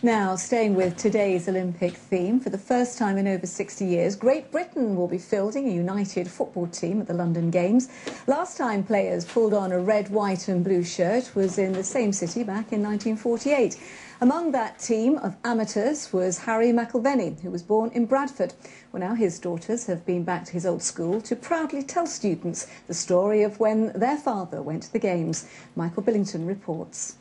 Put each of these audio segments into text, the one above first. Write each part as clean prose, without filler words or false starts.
Now, staying with today's Olympic theme, for the first time in over 60 years, Great Britain will be fielding a united football team at the London Games. Last time players pulled on a red, white and blue shirt was in the same city back in 1948. Among that team of amateurs was Harry McIlvenny, who was born in Bradford. Well, now his daughters have been back to his old school to proudly tell students the story of when their father went to the Games. Michael Billington reports.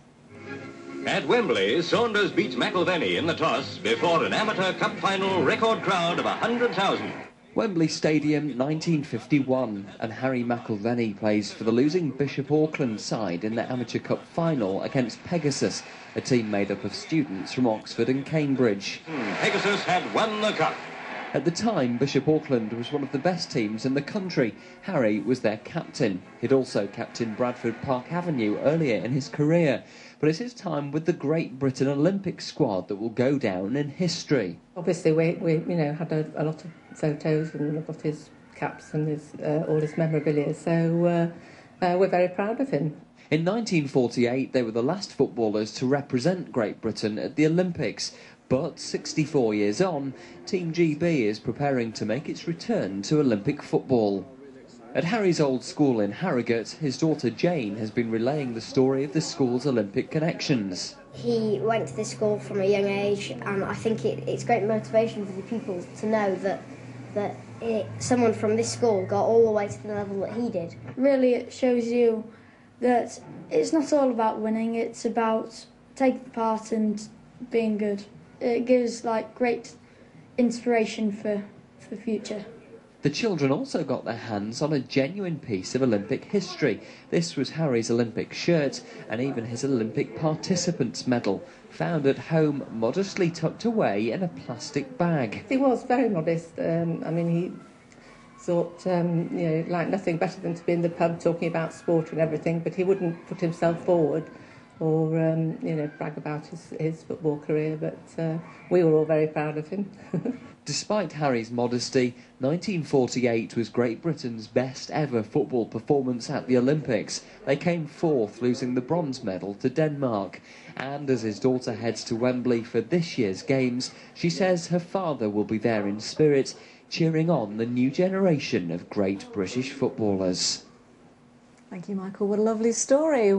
At Wembley, Saunders beats McIlvenny in the toss before an amateur cup final record crowd of 100,000. Wembley Stadium, 1951, and Harry McIlvenny plays for the losing Bishop Auckland side in the Amateur Cup final against Pegasus, a team made up of students from Oxford and Cambridge. Pegasus had won the cup. At the time, Bishop Auckland was one of the best teams in the country. Harry was their captain. He'd also captained Bradford Park Avenue earlier in his career. But it's his time with the Great Britain Olympic squad that will go down in history. Obviously, we had a lot of photos, and I've got his caps and all his memorabilia, so we're very proud of him. In 1948, they were the last footballers to represent Great Britain at the Olympics. But 64 years on, Team GB is preparing to make its return to Olympic football. At Harry's old school in Harrogate, his daughter Jane has been relaying the story of the school's Olympic connections. He went to this school from a young age, and I think it's great motivation for the pupils to know that someone from this school got all the way to the level that he did. Really, it shows you that it's not all about winning, it's about taking part and being good. It gives great inspiration for the future. The children also got their hands on a genuine piece of Olympic history. This was Harry's Olympic shirt and even his Olympic participants medal, found at home modestly tucked away in a plastic bag. He was very modest. He thought, like nothing better than to be in the pub talking about sport and everything, but he wouldn't put himself forward or, brag about his football career, but we were all very proud of him. Despite Harry's modesty, 1948 was Great Britain's best ever football performance at the Olympics. They came fourth, losing the bronze medal to Denmark. And as his daughter heads to Wembley for this year's Games, she says her father will be there in spirit, cheering on the new generation of great British footballers. Thank you, Michael. What a lovely story.